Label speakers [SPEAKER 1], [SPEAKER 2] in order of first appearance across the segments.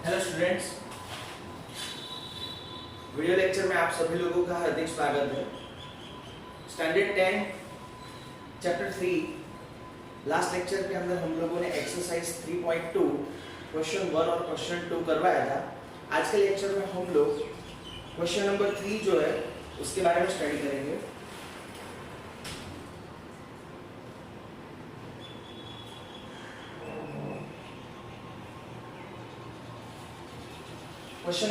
[SPEAKER 1] Hello students, video lecture में आप सभी लोगों का हार्दिक स्वागत है। स्टैंडर्ड 10 चैप्टर 3 लास्ट लेक्चर के अंदर हम लोगों ने एक्सरसाइज 3.2 क्वेश्चन 1 और क्वेश्चन 2 करवाया था। आज के लेक्चर में हम लोग क्वेश्चन नंबर 3 जो है उसके बारे में स्टडी करेंगे। क्वेश्चन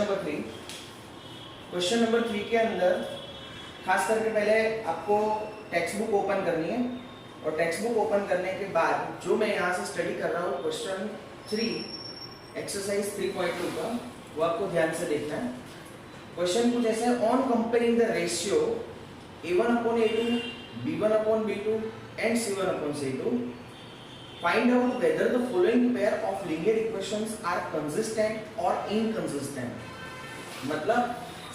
[SPEAKER 1] नंबर 3 के अंदर खास करके पहले आपको टेक्स्ट बुक ओपन करनी है और टेक्स्ट बुक ओपन करने के बाद जो मैं यहाँ से स्टडी कर रहा हूँ क्वेश्चन 3 एक्सरसाइज 3.2 का, वो आपको ध्यान से देखना है। क्वेश्चन कुछ ऐसे है, on comparing the ratio A1/A2, B1/B2 and C1/C2 find out whether the following pair of linear equations are consistent or inconsistent। मतलब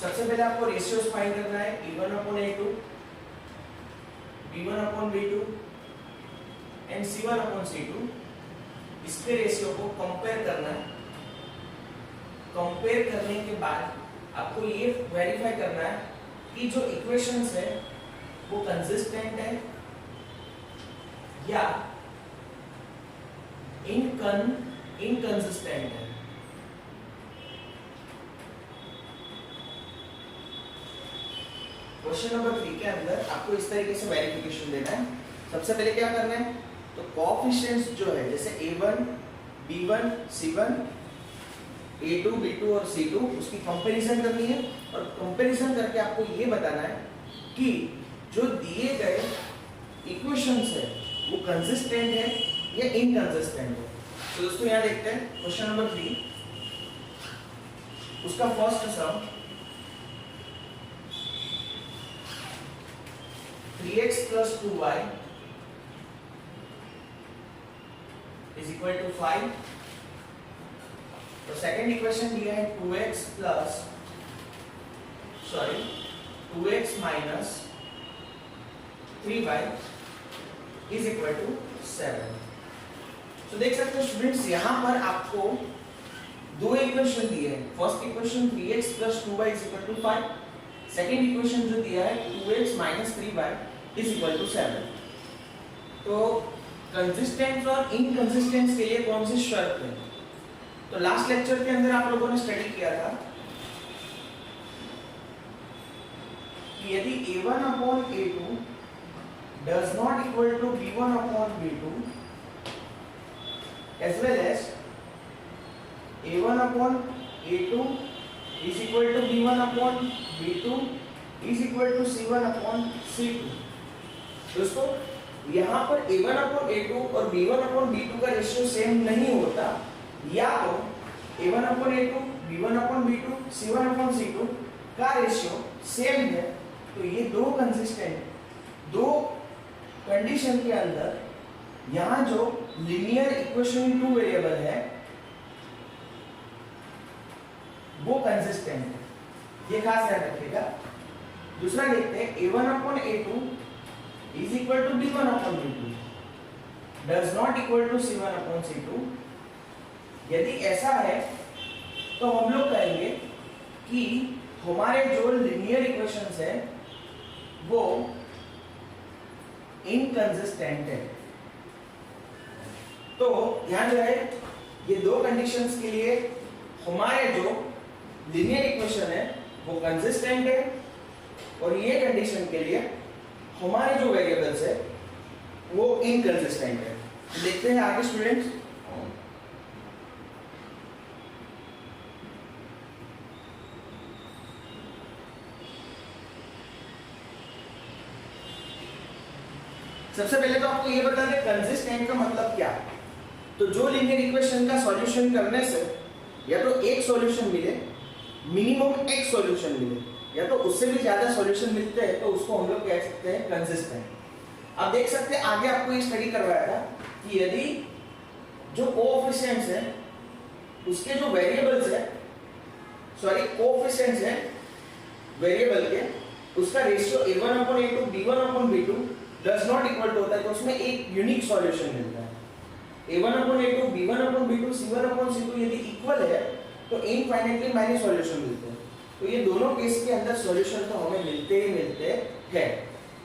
[SPEAKER 1] सबसे पहले आपको रेशियोज फाइंड करना है A1/A2, B1/B2 एंड C1/C2। इसके रेशियो को कंपेयर करना है। कंपेयर करने के बाद आपको ये वेरीफाई करना है कि जो इक्वेशंस है वो कंसिस्टेंट है या इनकंसिस्टेंट है। क्वेश्चन नंबर 3 के अंदर आपको इस तरीके से वेरिफिकेशन देना है। सबसे पहले क्या करना है, तो कोएफिशिएंट्स जो है जैसे A1, B1, C1, A2, B2 और C2 उसकी कंपैरिजन करनी है और कंपैरिजन करके आपको ये बताना है कि जो दिए गए इक्वेशंस है वो कंसिस्टेंट है या इनकंसिस्टेंट है। तो दोस्तों यहाँ देखते हैं क्वेश्चन नंबर 3, उसका first some 3x plus 2y is equal to 5। तो सेकेंड इक्वेशन दिया है 2x minus 3y is equal to 7। तो देख सकते हो स्टूडेंट्स, यहाँ पर आपको दो इक्वेशन दिए हैं। First equation 3x plus 2y is equal to 5, second equation जो दिया है 2x minus 3y is equal to 7। तो कंसिस्टेंस और इनकंसिस्टेंस के लिए कौन सी शर्त है, तो लास्ट लेक्चर के अंदर आप लोगों ने स्टडी किया था कि यदि A1/A2 does not equal to B1/B2 as well as A1/A2 is equal to B1/B2 is equal to C1/C2। दोस्तों यहाँ पर A1/A2 और B1/B2 का रेशियो सेम नहीं होता, या तो A1/A2, B1/B2, C1/C2 का रेशियो सेम है, तो ये दो कंसिस्टेंट, दो कंडीशन के अंदर यहाँ जो लीनियर इक्वेशन 2 वेरिएबल है वो कंसिस्टेंट है, ये खास ध्यान रखिएगा। दूसरा देखते हैं A1/A2 is equal to B1/B2 does not equal to C1/C2। यदि ऐसा है तो हम लोग कहेंगे कि हमारे जो लीनियर इक्वेशंस है वो इनकंसिस्टेंट है। तो ध्यान रहे, ये दो कंडीशंस के लिए हमारे जो लीनियर इक्वेशन है वो कंसिस्टेंट है और ये कंडीशन के लिए हमारे जो वेरिएबल्स है वो इनकंसिस्टेंट है। तो देखते हैं आगे स्टूडेंट्स। सबसे पहले तो आपको ये बता दें कंसिस्टेंट का मतलब क्या है। तो जो लीनियर इक्वेशन का सॉल्यूशन करने से या तो एक सॉल्यूशन मिले, मिनिमम एक सॉल्यूशन मिले, या तो उससे भी ज्यादा सॉल्यूशन मिलते हैं, तो उसको हम लोग कह सकते हैं कंसिस्टेंट। अब देख सकते हैं आगे आपको ये स्टडी करवाया था कि यदि जो कोएफिशिएंट्स है उसके जो वेरिएबल्स है, कोएफिशिएंट्स है वेरिएबल के, उसका ratio A1/A2, B1/B2 does not equal to होता है, तो उसमें एक यूनिक सॉल्यूशन मिलता है। A1/A2, B1/B2, C1/C2 यदि इक्वल है तो इनफाइनाइटली माइनर सॉल्यूशन मिलते हैं। तो ये दोनों केस के अंदर सॉल्यूशन तो हमें मिलते ही मिलते हैं,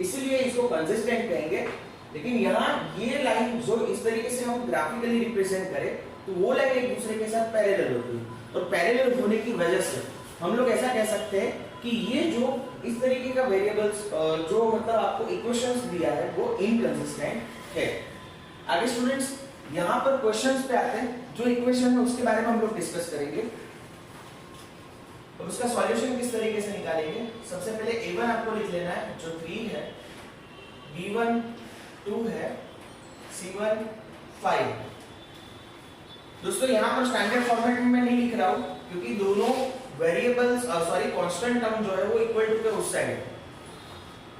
[SPEAKER 1] इसलिए इसको कंसिस्टेंट कहेंगे। लेकिन यहाँ ये लाइन जो इस तरीके से हम ग्राफिकली रिप्रेजेंट करें तो वो लाइन एक दूसरे के साथ पैरेलल होती है, और पैरेलल होने की वजह से हम लोग ऐसा कह सकते हैं कि ये जो इस तरीके का वेरिएबल्स जो मतलब आपको इक्वेशंस दिया है वो इनकंसिस्टेंट है। आगे स्टूडेंट्स यहाँ पर क्वेश्चंस पे आते हैं, जो इक्वेशन है उसके बारे में हम लोग डिस्कस करेंगे। तो उसका सॉल्यूशन किस तरीके से निकालेंगे, सबसे पहले a1 आपको लिख लेना है जो 3 है, b1 2 है, c1 5। दोस्तों यहाँ पर स्टैंडर्ड फॉर्मेट में मैं नहीं लिख रहा हूँ क्योंकि दोनों वेरिएबल्स कांस्टेंट टर्म जो है वो इक्वल टू के उस साइड है।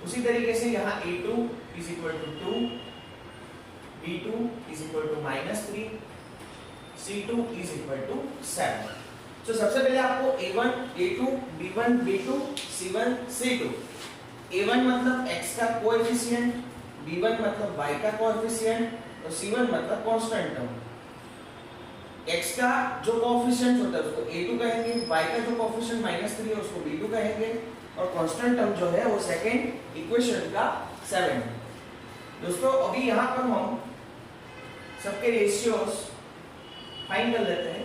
[SPEAKER 1] उसी तरीके से यहाँ a2 is equal to 2, b2 is equal to -3, c2 is equal to 7। तो सबसे पहले आपको a1 a2 b1 b2 c1 c2, a1 मतलब x का कोएफिशिएंट, b1 मतलब y का कोएफिशिएंट और c1 मतलब कांस्टेंट टर्म। x का जो कोएफिशिएंट होता है उसको a2 कहेंगे, y का जो कोएफिशिएंट -3 है उसको b2 कहेंगे, और कांस्टेंट टर्म जो है वो सेकंड इक्वेशन का 7 है। दोस्तों अभी यहाँ पर हम सबके रेशियोस फाइंड कर लेते हैं।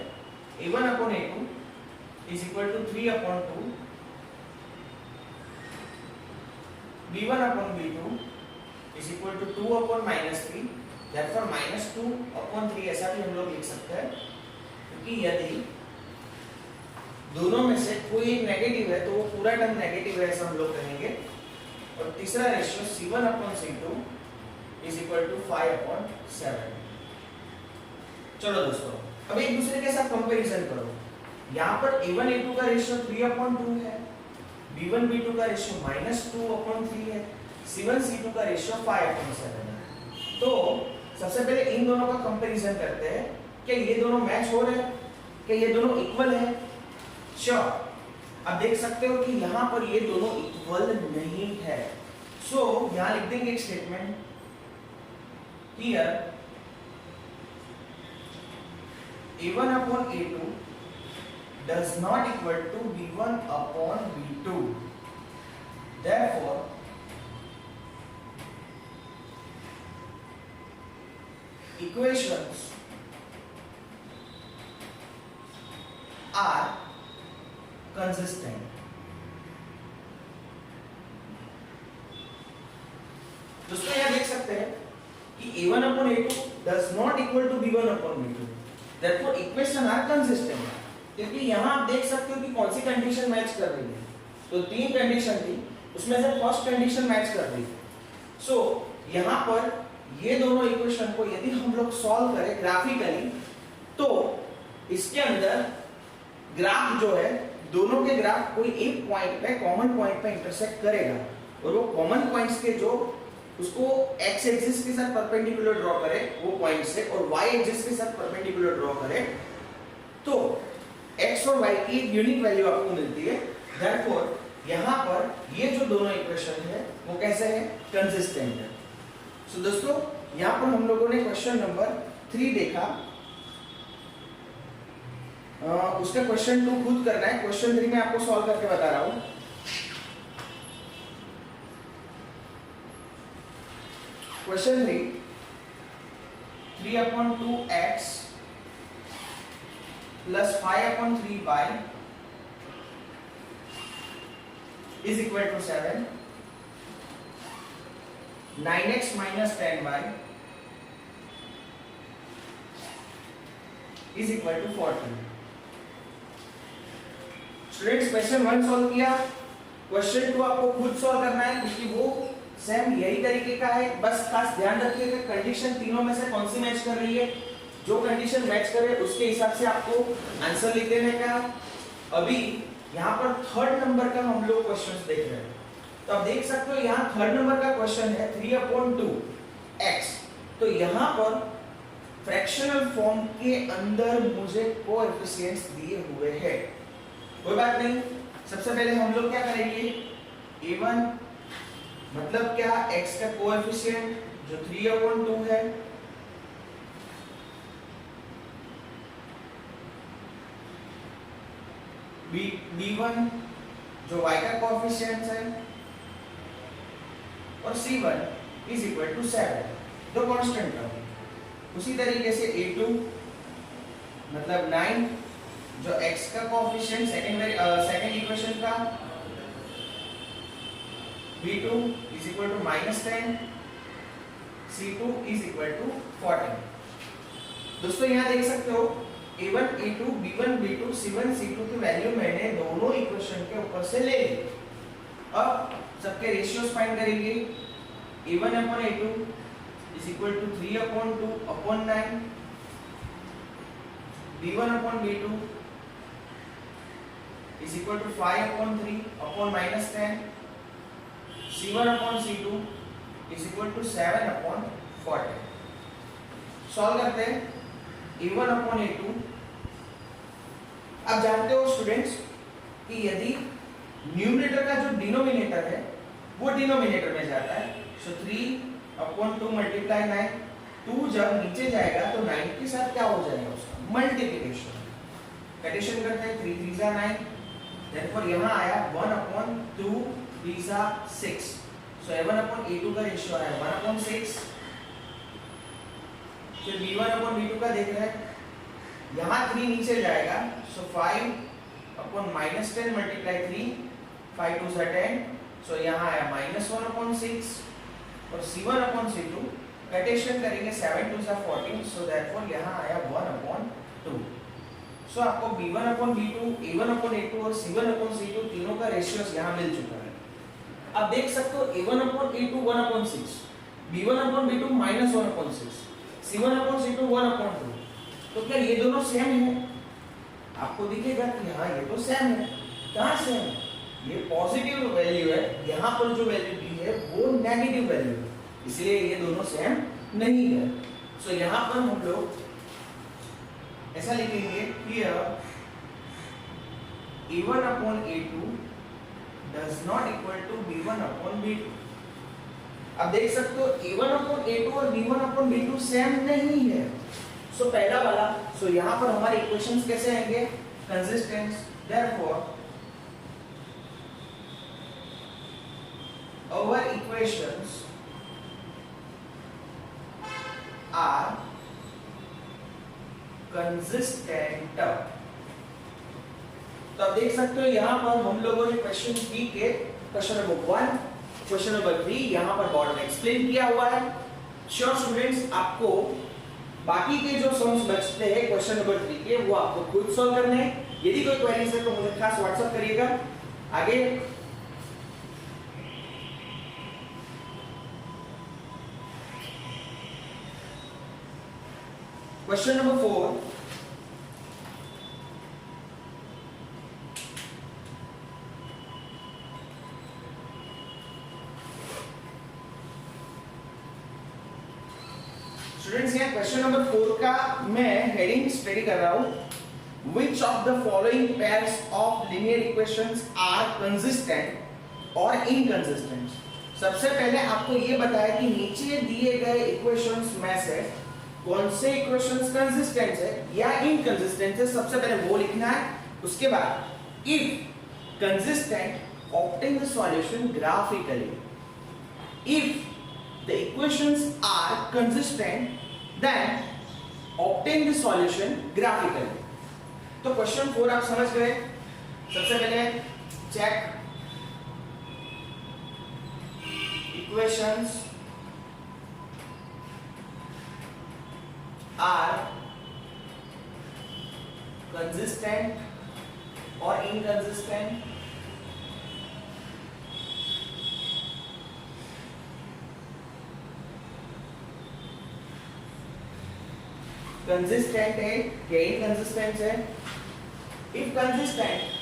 [SPEAKER 1] a1 upon a2 is equal to 3 upon 2, b1 upon b2 is equal to 2 upon -3, therefore -2 upon 3 ऐसा भी हम लोग लिख सकते हैं, क्योंकि यदि दोनों में से कोई एक नेगेटिव है तो वो पूरा टर्म नेगेटिव है ऐसा हम लोग कहेंगे। और तीसरा ratio c1 upon c2 is equal to 5 upon 7। चलो दोस्तों अब एक दूसरे के साथ कंपैरिजन करो। यहाँ पर a1 a2 का रेशियो 3 अपॉन 2 है, b1 b2 का रेशियो -2 अपॉन 3 है, c1 c2 का रेशियो 5 अपॉन 7 है। तो सबसे पहले इन दोनों का कंपैरिजन करते हैं, क्या ये दोनों मैच हो रहे हैं, क्या ये दोनों इक्वल है? श्योर। अब देख सकते हो कि यहाँ पर ये दोनों इक्वल नहीं है। सो यहाँ लिख देंगे एक statement, here a1 upon a2 does not equal to b1 upon b2, therefore equations are consistent। दोस्तों यहां देख सकते हैं कि a1 upon a2 does not equal to b1 upon b2, therefore equation are consistent। क्योंकि यहां आप देख सकते हो कि कौन सी कंडीशन मैच कर रही है। तो तीन कंडीशन थी, उसमें से फर्स्ट कंडीशन मैच कर रही है। सो यहां पर ये दोनों इक्वेशन को यदि हम लोग सॉल्व करें ग्राफिकली तो इसके अंदर ग्राफ जो है दोनों के ग्राफ कोई एक पॉइंट पे कॉमन पॉइंट पे इंटरसेक्ट करेगा, और वो कॉमन पॉइंट्स के जो उसको x एक्सिस के साथ परपेंडिकुलर ड्रॉ करे वो पॉइंट से, और y एक्सिस के साथ परपेंडिकुलर ड्रॉ करे तो x और y की एक यूनिक वैल्यू आपको मिलती है। देयरफॉर यहाँ पर ये जो दोनों इक्वेशन है वो कैसे है, कंसिस्टेंट है। सो दोस्तों यहाँ पर हम लोगों ने क्वेश्चन नंबर 3 देखा। उसका क्वेश्चन 2 खुद करना है, क्वेश्चन 3 मैं आपको सॉल्व करके बता रहा हूँ। Question 3 upon 2x plus 5 upon 3y is equal to 7, 9x minus 10y is equal to 14। Students question 1 solve किया, क्वेश्चन 2 आपको खुद सॉल्व करना है क्योंकि वो सेम यही तरीके का है। बस खास ध्यान रखिएगा कंडीशन तीनों में से कौन सी मैच कर रही है, जो कंडीशन मैच करे उसके हिसाब से आपको आंसर लिख देने का। अभी यहाँ पर थर्ड नंबर का हम लोग क्वेश्चंस देख रहे हैं, तो आप देख सकते हो यहाँ थर्ड नंबर का क्वेश्चन है 3 अपॉन 2x। तो यहाँ पर फ्रैक्शनल फॉर्म के अंदर मुझे कोएफिशिएंट्स दिए हुए हैं, कोई बात नहीं। सबसे पहले हम लोग क्या करेंगे, a1 मतलब क्या, x का कोएफिशिएंट जो 3 अपॉन 2 है, b1 जो y का कोएफिशिएंट है और c1 इज इक्वल टू 7, दो कांस्टेंट टर्म। उसी तरीके से a2 मतलब 9 जो x का कोएफिशिएंट सेकंड इक्वेशन का, b2 is equal to -10, c2 is equal to 14। दोस्तों यहाँ देख सकते हो a1 a2 b1 b2 c1 c2 की वैल्यू मैंने दोनों इक्वेशन के ऊपर से ले ली। अब सबके रेशियोज फाइंड करेंगे। a1 upon a2 is equal to 3 upon 2 upon 9, b1 upon b2 is equal to 5 upon 3 upon -10, c1 upon c2 is equal to 7 upon 40। Solve करते हैं a1 upon a2। आप जानते हो स्टूडेंट्स कि यदि न्यूमरेटर का जो डिनोमिनेटर है वो डिनोमिनेटर में जाता है, सो 3 upon 2 मल्टीप्लाई 9, 2 जब नीचे जाएगा तो 9 के साथ क्या हो जाएगा उसका मल्टीप्लिकेशन। एडिशन करते हैं 3 3 जा 9, देयरफॉर यहां आया 1 upon 2 3 जा 6, सो a1 upon a2 का रेशियो आया 1 upon 6। फिर b1 upon b2 का देख रहे हैं, यहाँ 3 नीचे जाएगा, सो 5 upon -10 मल्टीप्लाई 3, 5 2 जा 10, सो यहाँ आया -1 upon 6 और c1 upon c2 कैटेशन करेंगे 7 2 जा 14, सो देयरफॉर यहाँ आया 1 upon 2। सो आपको b1 upon b2, a1 upon a2 और c1 upon c2 तीनों का रेशियोस यहाँ मिल चुका है। अब देख सकते हो a1 upon a2 1 upon 6, b1 upon b2 -1 upon 6, c1 upon c2 1 upon 2, तो क्या ये दोनों सेम है? आपको दिखेगा कि हाँ ये तो सेम है। कहाँ सेम है? ये पॉजिटिव वैल्यू है, यहाँ पर जो वैल्यू दी है वो नेगेटिव वैल्यू है, इसलिए ये दोनों सेम नहीं है। सो यहाँ पर हम लोग ऐसा लिखेंगे here a1 upon a2 does not equal to b1 upon b2। अब देख सकते हो a1 upon a2 और b1 upon b2 सेम नहीं है। सो पहला वाला, सो यहाँ पर हमारे इक्वेशंस कैसे आएंगे? Consistent. Therefore our equations are consistent। तो आप देख सकते हो यहाँ पर हम लोगों ने क्वेश्चन बी के क्वेश्चन नंबर 1, क्वेश्चन नंबर 3 यहाँ पर बोर्ड में एक्सप्लेन किया हुआ है। श्योर स्टूडेंट्स, आपको बाकी के जो सम्स बचते हैं क्वेश्चन नंबर 3 के वो आपको खुद सॉल्व करने हैं। यदि कोई क्वेरीज है तो मुझे खास व्हाट्सएप करिएगा। आगे क्वेश्चन नंबर 4, स्टूडेंट्स यहाँ क्वेश्चन नंबर 4 का मैं हेडिंग स्टडी कर रहा हूं। Which of the following pairs of linear equations are consistent or inconsistent? सबसे पहले आपको ये बताया कि नीचे दिए गए इक्वेशंस में से कौन से इक्वेशंस कंसिस्टेंट है या इनकंसिस्टेंट है, सबसे पहले वो लिखना है। उसके बाद if consistent, obtain the solution graphically। If the equations are consistent, then obtain the solution graphically। तो क्वेश्चन 4 आप समझ गए। सबसे पहले check equations are consistent or inconsistent। Consistent है या इनकंसिस्टेंट है? If consistent,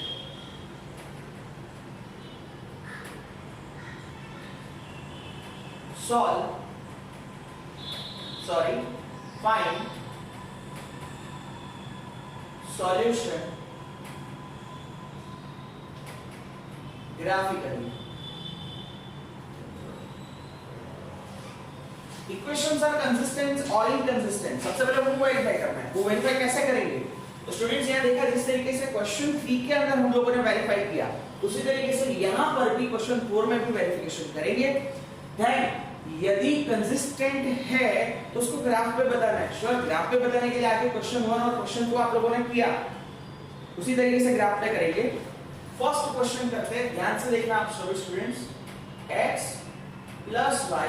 [SPEAKER 1] find solution graphically। Equations are consistent और इनकंसिस्टेंट, सबसे पहले वो वेरीफाई करना है। वो वेरीफाई कैसे करेंगे? तो स्टूडेंट्स यहाँ देखा जिस तरीके से क्वेश्चन 3 के अंदर हम लोगों ने वेरीफाई किया, उसी तरीके से यहाँ पर भी क्वेश्चन 4 में भी वेरिफिकेशन करेंगे। देन यदि कंसिस्टेंट है तो उसको ग्राफ पे बताना है। श्योर, ग्राफ पे बताने के लिए आगे क्वेश्चन 1 और क्वेश्चन 2 आप लोगों ने किया, उसी तरीके से ग्राफ पे करेंगे। फर्स्ट क्वेश्चन करते हैं, ध्यान से देखना आप सभी students. x plus y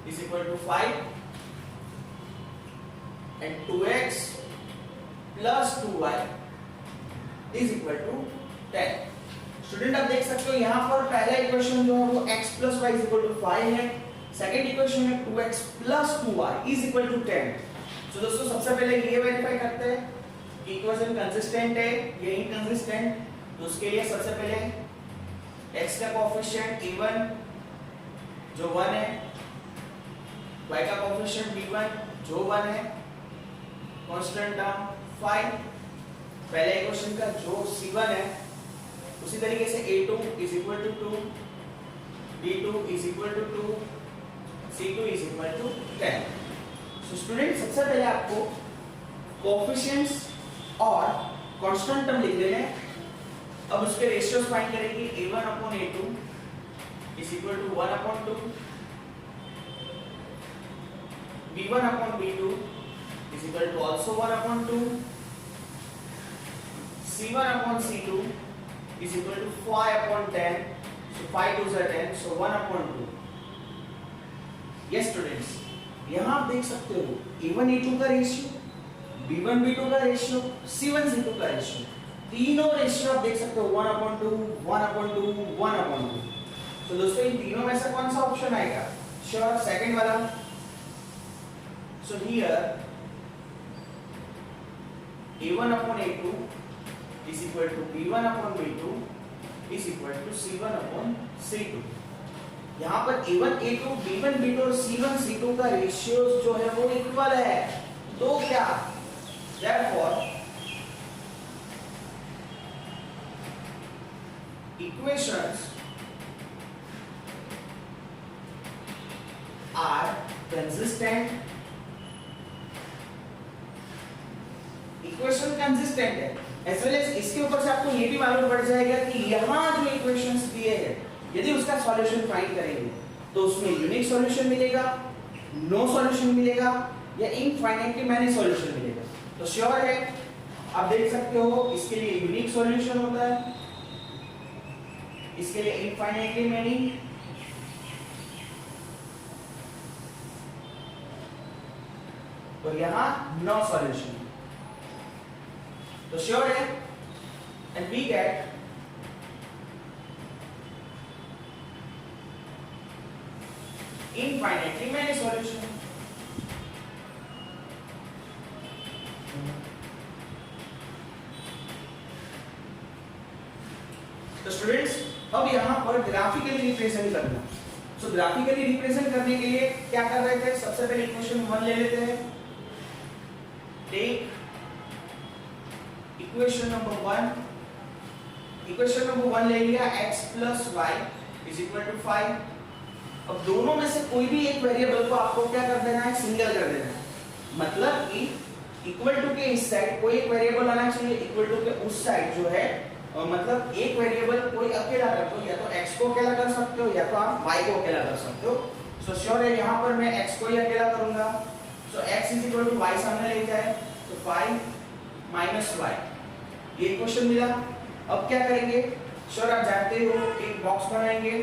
[SPEAKER 1] is equal to 5 and 2x plus 2y is equal to 10। Student आप देख सकते हो यहाँ पर पहला इक्वेशन जो है वो x plus y is equal to 5 है, सेकेंड इक्वेशन है 2x plus 2y is equal to 10। तो दोस्तों सबसे पहले ये वेरीफाई करते हैं कि इक्वेशन कंसिस्टेंट है या इनकंसिस्टेंट। तो उसके लिए सबसे पहले x का कोएफिशिएंट a1 जो 1 है, y का कोएफिशिएंट b1 जो 1 है, कांस्टेंट टर्म 5, पहले इक्वेशन का जो c1 है, उसी तरीके से a2 is equal to 2, b2 is equal to 2, c2 is equal to 10। तो स्टूडेंट सबसे पहले आपको कोएफिशिएंट्स और कांस्टेंट टर्म लिख लेने हैं। अब उसके रेशियोज फाइंड करेंगे। a1 upon a2 is equal to 1 upon 2, b1 upon b2 is equal to also 1 upon 2, c1 upon c2 is equal to 5 upon 10, so 5 2s are 10, so 1 upon 2। yes students, यहाँ आप देख सकते हो a1 a2 का ratio, b1 b2 का ratio, c1 c2 का ratio, तीनों ratio आप देख सकते हो 1 upon 2, 1 upon 2, 1 upon 2। तो दोस्तों इन तीनों में से कौन सा ऑप्शन आएगा? श्योर, सेकंड वाला। So here a1 upon a2 is equal to b1 upon b2 is equal to c1 upon c2। यहाँ पर a1 a2 b1 b2 और c1 c2 का रेशियो जो है वो इक्वल है, तो क्या therefore equations are consistent। Equation consistent है, एज वेल एज इसके ऊपर से आपको ये भी मालूम पड़ जाएगा कि यहाँ जो इक्वेशंस दिए हैं यदि उसका सॉल्यूशन फाइंड करेंगे तो उसमें यूनिक सॉल्यूशन मिलेगा, नो सॉल्यूशन मिलेगा या इनफाइनाइटली मैनी सॉल्यूशन मिलेगा। तो श्योर है आप देख सकते हो इसके लिए यूनिक सॉल्यूशन होता है, इसके लिए इनफाइनाइटली मैनी, तो यहाँ नो सॉल्यूशन। तो श्योर है and we get infinitely many solution। तो स्टूडेंट्स अब यहां पर ग्राफिकली रिप्रेजेंट करना। सो ग्राफिकली रिप्रेजेंट करने के लिए क्या कर रहे थे? सबसे पहले इक्वेशन 1 ले लेते हैं। Take equation number 1, equation number 1 ले लिया, x plus y is equal to 5। अब दोनों में से कोई भी एक वेरिएबल को आपको क्या कर देना है? सिंगल कर देना है। मतलब कि इक्वल टू के इस साइड कोई एक वेरिएबल आना चाहिए, इक्वल टू के उस साइड जो है मतलब एक वेरिएबल कोई अकेला कर दो, या तो x को अकेला कर सकते हो या तो आप y को अकेला कर सकते हो। सो श्योर है यहाँ पर मैं x को ही अकेला करूंगा। So x is equal to y सामने ले जाए तो 5 माइनस y, ये इक्वेशन मिला। अब क्या करेंगे? श्योर आप जानते हो एक बॉक्स बनाएंगे,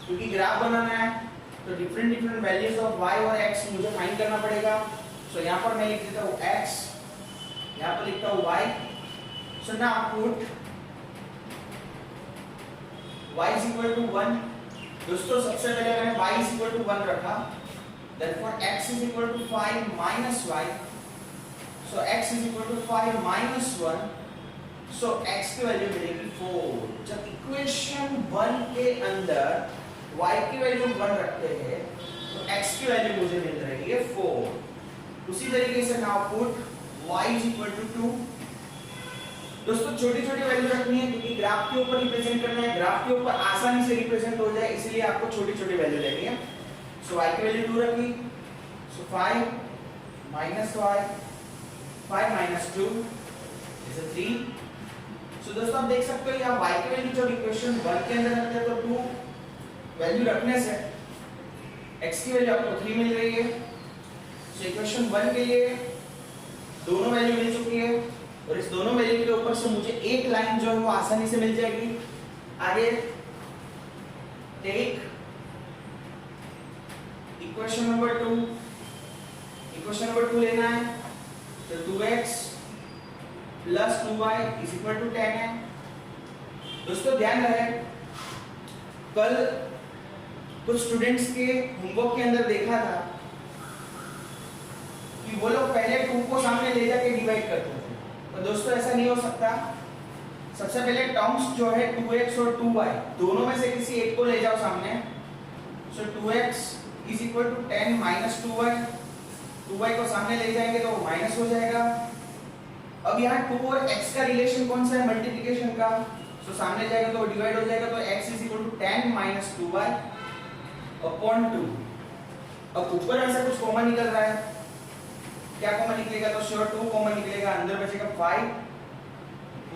[SPEAKER 1] क्योंकि ग्राफ बनाना है तो डिफरेंट वैल्यूज ऑफ y और x मुझे फाइंड करना पड़ेगा। सो यहाँ पर मैं लिख देता हूँ x, यहाँ पर लिखता हूँ y। So now put y is equal to 1। दोस्तों सबसे पहले मैंने y is equal to 1 रखा, therefore x is equal to 5 minus y। so x is equal to 5 minus 1, so x की वैल्यू मिलेगी 4। जब इक्वेशन 1 के अंदर y की वैल्यू 1 रखते हैं तो x की वैल्यू मुझे मिल रही है 4। उसी तरीके से now put y is equal to 2। दोस्तों छोटी छोटी वैल्यू रखनी है क्योंकि ग्राफ के ऊपर रिप्रेजेंट करना है, ग्राफ के ऊपर आसानी से रिप्रेजेंट हो जाए, इसलिए आपको छोटी छोटी वैल्यू लेनी है। सो y की वैल्यू 2 रखी, सो 5 minus y, 5 minus -2 इज 3। सो दोस्तों आप देख सकते हो यहाँ y की वैल्यू जब इक्वेशन 1 के अंदर रखते हैं तो 2 वैल्यू रखने से x की वैल्यू आपको 3 मिल रही है। सो इक्वेशन 1 के लिए दोनों वैल्यू मिल चुकी है और इस दोनों वैल्यू के ऊपर से मुझे एक लाइन जो है वो आसानी से मिल जाएगी। आगे take equation number 2, equation number 2 लेना है तो 2x plus 2y is equal to 10 है। दोस्तों ध्यान रहे कल कुछ स्टूडेंट्स के होमवर्क के अंदर देखा था कि वो लोग पहले 2 को सामने ले जाके डिवाइड करते थे, तो दोस्तों ऐसा नहीं हो सकता। सबसे पहले टर्म्स जो है 2x और 2y दोनों में से किसी एक को ले जाओ सामने। So 2x is equal to 10 minus 2y को सामने ले जाएंगे तो माइनस हो जाएगा। अब यहाँ 2 और x का रिलेशन कौन सा है, मल्टीप्लिकेशन का। सो सामने जाएगा तो डिवाइड हो जाएगा तो x is equal to 10 minus 2y upon 2। अब ऊपर ऐसा कुछ कॉमन निकल रहा है, क्या कॉमन निकलेगा, तो श्योर 2 कॉमन निकलेगा, अंदर बचेगा 5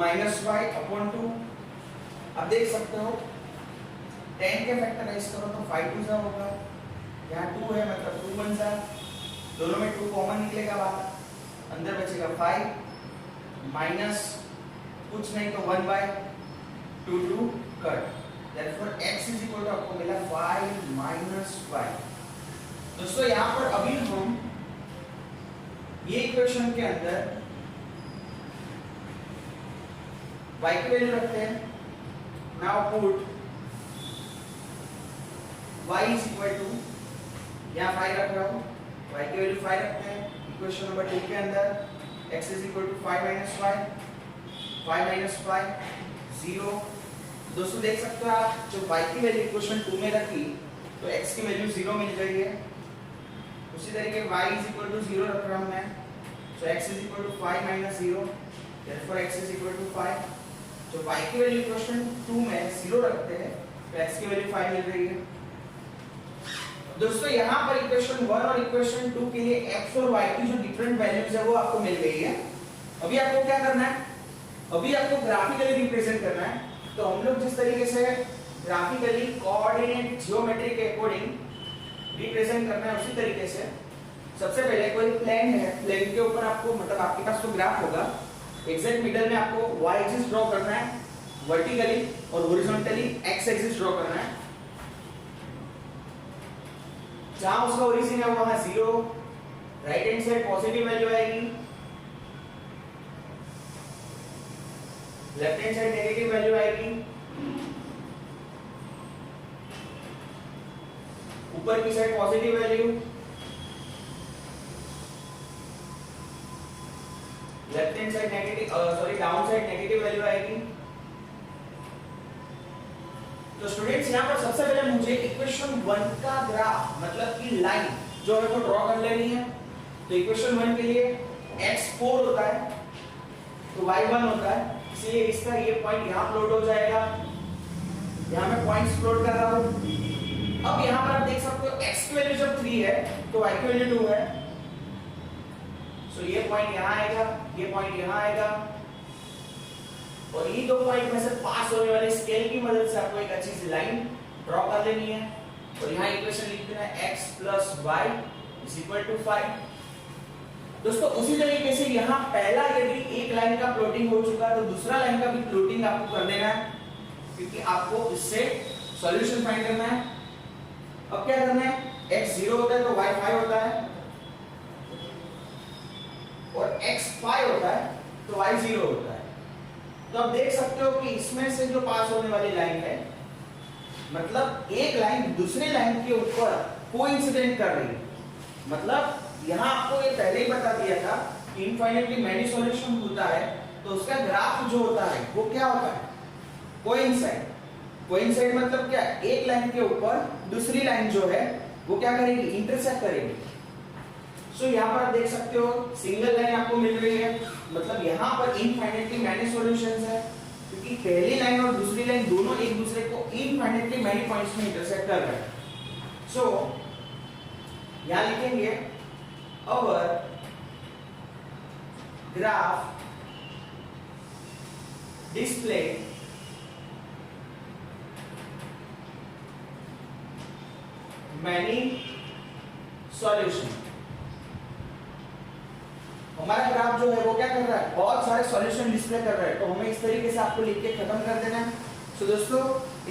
[SPEAKER 1] माइनस y अपॉन 2। अब देख सकते हो 10 के फैक्टराइज करो तो 5 2 जा होगा, यहाँ 2 है मतलब 2 1 जा, दोनों में 2 कॉमन निकलेगा बाहर, अंदर बचेगा 5 माइनस कुछ नहीं तो 1/2 2 cut, therefore x is equal to आपको मिला 5 माइनस y। दोस्तों यहाँ पर अभी हम ये इक्वेशन के अंदर y की वैल्यू रखते हैं। Now put y is equal to, यहाँ 5 रख रहा हूँ, y की वैल्यू 5 रखते हैं इक्वेशन नंबर 2 के अंदर। x is equal to 5 minus y, 5 minus 5 0। दोस्तों देख सकते हो आप जो y की वैल्यू इक्वेशन 2 में रखी तो x की वैल्यू 0 मिल गई है। उसी तरीके y इज इक्वल टू 0 रख रहा हूँ मैं, so x is equal to 5 minus 0, therefore x is equal to 5। तो y की वैल्यू इक्वेशन 2 में 0 रखते हैं तो x की वैल्यू 5 मिल रही है। दोस्तों यहाँ पर इक्वेशन 1 और इक्वेशन 2 के लिए x और y की जो डिफरेंट वैल्यूज है वो आपको मिल गई है। अभी आपको क्या करना है, अभी आपको ग्राफिकली रिप्रेजेंट करना है। तो हम लोग जिस तरीके से ग्राफिकली कोऑर्डिनेट ज्योमेट्री के अकॉर्डिंग रिप्रेजेंट करना है उसी तरीके से सबसे पहले कोई प्लेन है, प्लेन के ऊपर आपको मतलब आपके पास तो ग्राफ होगा, एग्जैक्ट मिडल में आपको y एक्सिस ड्रॉ करना है वर्टिकली और हॉरिजॉन्टली x एक्सिस ड्रॉ करना है। जहां उसका ओरिजिन है वहां 0, right hand side positive value आएगी, left hand side negative value आएगी, ऊपर की side positive value, left hand side negative down side negative value आएगी। तो स्टूडेंट्स यहाँ पर सबसे पहले मुझे इक्वेशन 1 का ग्राफ मतलब कि लाइन जो है वो ड्रॉ कर लेनी है। तो इक्वेशन 1 के लिए x 4 होता है तो y 1 होता है, इसलिए इसका ये पॉइंट यहाँ प्लॉट हो जाएगा। यहाँ मैं पॉइंट्स प्लॉट कर रहा हूँ। अब यहाँ पर आप देख सकते हो x की वैल्यू जब 3 है तो y की वैल्यू 2 है। सो ये पॉइंट यहाँ आएगा, ये पॉइंट यहाँ आएगा और ये दो पॉइंट में से पास होने वाले स्केल की मदद से आपको एक अच्छी सी लाइन ड्रॉ कर लेनी है और यहाँ इक्वेशन लिख देना है x + y = 5। दोस्तों उसी तरीके से यहाँ पहला यदि एक लाइन का प्लॉटिंग हो चुका तो दूसरा लाइन का भी प्लॉटिंग आपको कर देना है क्योंकि आपको इससे सॉल्यूशन फाइंड करना है। अब क्या करना है, x 0 होता है तो y 5 होता है और x 5 होता है तो y 0 होता है। तो आप देख सकते हो कि इसमें से जो पास होने वाली लाइन है मतलब एक लाइन दूसरे लाइन के ऊपर कोइंसिडेंट कर रही है। मतलब यहाँ आपको ये पहले ही बता दिया था कि इनफाइनाइटली मैनी सॉल्यूशन होता है तो उसका ग्राफ जो होता है वो क्या होता है, कोइंसाइड। कोइंसाइड मतलब क्या, एक लाइन के ऊपर दूसरी लाइन जो है वो क्या करेगी, इंटरसेक्ट करेगी। सो यहाँ पर आप देख सकते हो सिंगल लाइन आपको मिल रही है, मतलब यहाँ पर इनफाइनाइटली मैनी सॉल्यूशंस है क्योंकि पहली लाइन और दूसरी लाइन दोनों एक दूसरे को इनफाइनाइटली मैनी पॉइंट्स में इंटरसेक्ट कर रहे हैं। सो यहाँ लिखेंगे अवर graph display many solution। हमारा ग्राफ जो है वो क्या कर रहा है, बहुत सारे सॉल्यूशन डिस्प्ले कर रहा है, तो हमें इस तरीके से आपको लिख के खत्म कर देना है। तो दोस्तों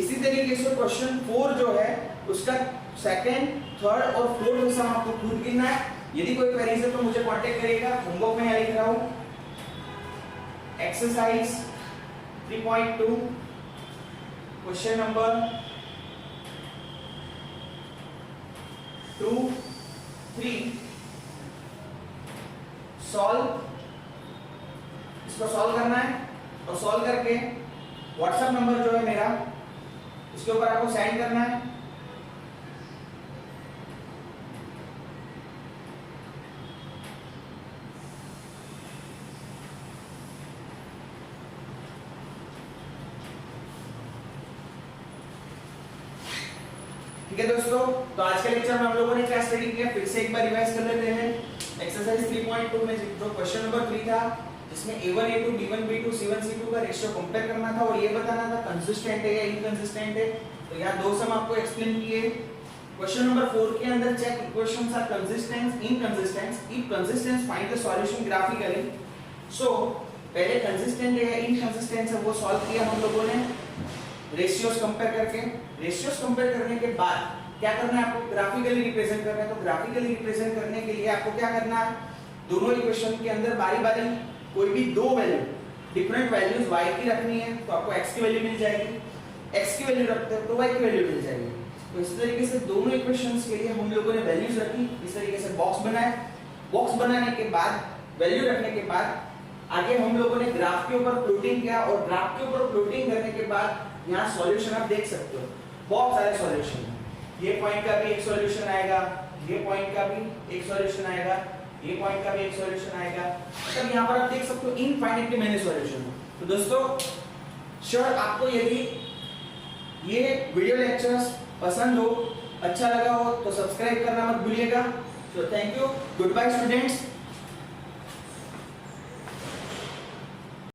[SPEAKER 1] इसी तरीके से क्वेश्चन 4 जो है उसका सेकंड, थर्ड और फोर्थ सम आपको खुद गिनना है। यदि कोई क्वेरीज है तो मुझे कांटेक्ट करिएगा। होमवर्क में यहाँ लिख रहा हूँ एक्सरसाइज 3.2 क्वेश्चन नंबर 2, 3 सॉल्व, इसको सॉल्व करना है और सॉल्व करके व्हाट्सएप नंबर जो है मेरा इसके ऊपर आपको सेंड करना है। ठीक है दोस्तों, तो आज के लेक्चर में हम लोगों ने क्या स्टडी किया, फिर से एक बार रिवाइज कर लेते हैं। एक्सरसाइज 3.2 में जो क्वेश्चन नंबर 3 था जिसमें A1 A2 B1 B2 C1 C2 का रेशियो कंपेयर करना था और ये बताना था कंसिस्टेंट है या इनकंसिस्टेंट है। तो यहाँ दो सम आपको एक्सप्लेन किए। क्वेश्चन नंबर 4 के अंदर check equations are consistent, inconsistent, if consistent find the solution graphically. So पहले कंसिस्टेंट है या इनकंसिस्टेंट है वो सॉल्व किया हम लोगों ने रेशियोस कंपेयर करके। रेशियोस कंपेयर करने के बाद क्या करना है, आपको ग्राफिकली रिप्रेजेंट करना है। तो ग्राफिकली रिप्रेजेंट करने के लिए आपको क्या करना है, दोनों इक्वेशन के अंदर बारी बारी कोई भी दो वैल्यू, डिफरेंट वैल्यूज y की रखनी है तो आपको x की वैल्यू मिल जाएगी, x की वैल्यू रखते हैं तो y की वैल्यू मिल जाएगी। तो इस तरीके से दोनों इक्वेशंस के लिए हम लोगों ने वैल्यूज रखी, इस तरीके से बॉक्स बनाए। बॉक्स बनाने के बाद वैल्यू रखने के बाद आगे हम लोगों ने ग्राफ के ऊपर प्लॉटिंग किया और ग्राफ के ऊपर प्लॉटिंग करने के बाद यहाँ सॉल्यूशन आप देख सकते हो, बहुत सारे सॉल्यूशन हैं। ये पॉइंट का भी एक सॉल्यूशन आएगा, ये पॉइंट का भी एक सॉल्यूशन आएगा, ये पॉइंट का भी एक सॉल्यूशन आएगा। मतलब यहाँ पर आप देख सकते हो इनफाइनाइटली मैनी सॉल्यूशन। तो दोस्तों श्योर आपको यदि ये वीडियो लेक्चर्स पसंद हो, अच्छा लगा हो तो सब्सक्राइब करना मत भूलिएगा। तो thank you, goodbye students.